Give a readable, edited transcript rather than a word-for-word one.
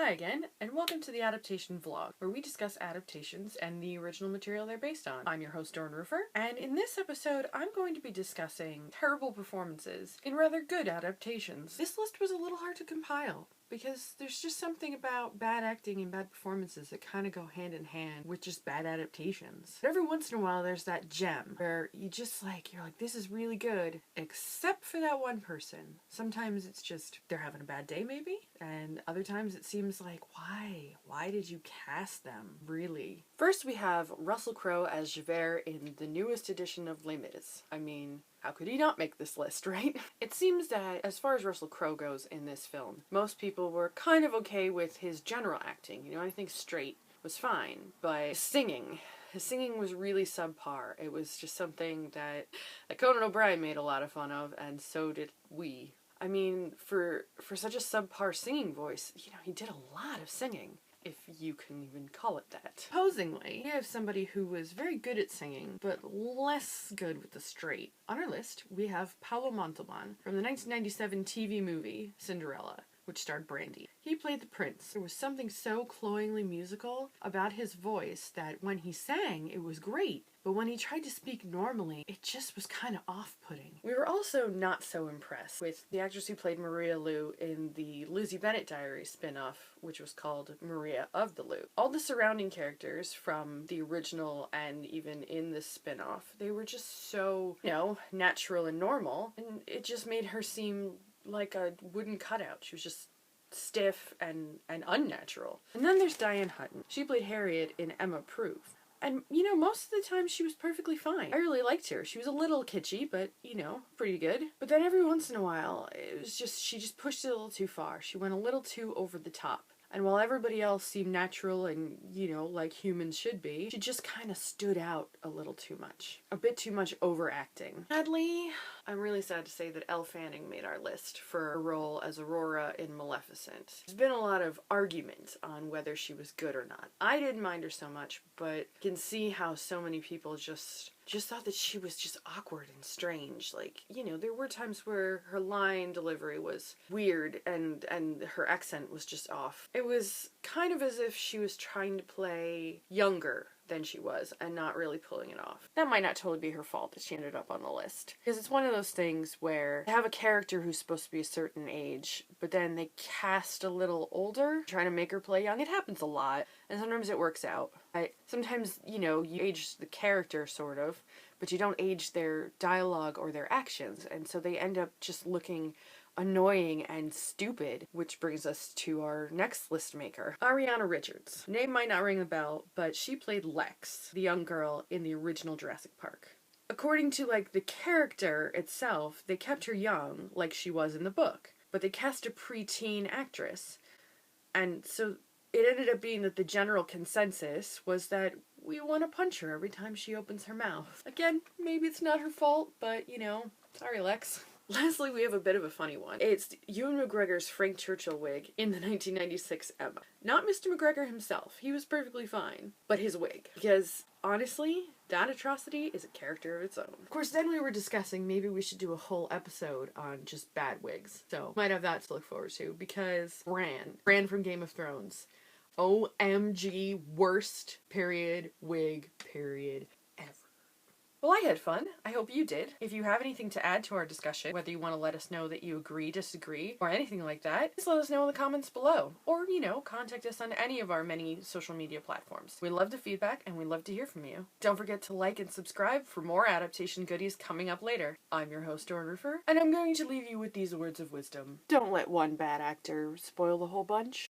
Hi again, and welcome to the Adaptation vlog, where we discuss adaptations and the original material they're based on. I'm your host, Dorin, and in this episode, I'm going to be discussing terrible performances in rather good adaptations. This list was a little hard to compile, because there's just something about bad acting and bad performances that kind of go hand in hand with just bad adaptations. But every once in a while there's that gem where you're like, this is really good, except for that one person. Sometimes it's just they're having a bad day maybe, and other times it seems like, why did you cast them, really? First we have Russell Crowe as Javert in the newest edition of Les Mis. I mean, how could he not make this list, right? It seems that as far as Russell Crowe goes in this film, most people were kind of okay with his general acting. You know, I think straight was fine, but his singing was really subpar. It was just something that Conan O'Brien made a lot of fun of, and so did we. I mean, for such a subpar singing voice, you know, he did a lot of singing, if you can even call it that. Supposingly, we have somebody who was very good at singing, but less good with the straight. On our list, we have Paolo Montalban from the 1997 TV movie Cinderella, which starred Brandy. He played the prince. There was something so cloyingly musical about his voice that when he sang, it was great. But when he tried to speak normally, it just was kind of off-putting. We were also not so impressed with the actress who played Maria Lou in the Lizzie Bennet Diaries spin-off, which was called Maria of the Lou. All the surrounding characters from the original and even in this spin-off, they were just so, you know, natural and normal, and it just made her seem like a wooden cutout. She was just stiff and unnatural. And then there's Diane Hutton. She played Harriet in Emma Proof. And, you know, most of the time she was perfectly fine. I really liked her. She was a little kitschy, but, you know, pretty good. But then every once in a while, she just pushed it a little too far. She went a little too over the top. And while everybody else seemed natural and, you know, like humans should be, she just kind of stood out a little too much. A bit too much overacting. Sadly, I'm really sad to say that Elle Fanning made our list for a role as Aurora in Maleficent. There's been a lot of argument on whether she was good or not. I didn't mind her so much, but can see how so many people just thought that she was just awkward and strange. Like, you know, there were times where her line delivery was weird and her accent was just off. It was kind of as if she was trying to play younger than she was and not really pulling it off. That might not totally be her fault that she ended up on the list. Because it's one of those things where they have a character who's supposed to be a certain age, but then they cast a little older, trying to make her play young. It happens a lot, and sometimes it works out. Sometimes, you know, you age the character, sort of, but you don't age their dialogue or their actions, and so they end up just looking annoying and stupid, which brings us to our next list maker, Ariana Richards. Name might not ring a bell, but she played Lex, the young girl in the original Jurassic Park. According to, like, the character itself, they kept her young, like she was in the book, but they cast a preteen actress, and so it ended up being that the general consensus was that we want to punch her every time she opens her mouth. Again, maybe it's not her fault, but, you know, sorry, Lex. Lastly, we have a bit of a funny one. It's Ewan McGregor's Frank Churchill wig in the 1996 Emma. Not Mr. McGregor himself. He was perfectly fine. But his wig. Because, honestly, that atrocity is a character of its own. Of course, then we were discussing maybe we should do a whole episode on just bad wigs. So, might have that to look forward to. Because Bran from Game of Thrones. OMG worst wig ever. Well, I had fun. I hope you did. If you have anything to add to our discussion, whether you want to let us know that you agree, disagree, or anything like that, just let us know in the comments below. Or, you know, contact us on any of our many social media platforms. We love the feedback, and we love to hear from you. Don't forget to like and subscribe for more adaptation goodies coming up later. I'm your host, Dorin, and I'm going to leave you with these words of wisdom. Don't let one bad actor spoil the whole bunch.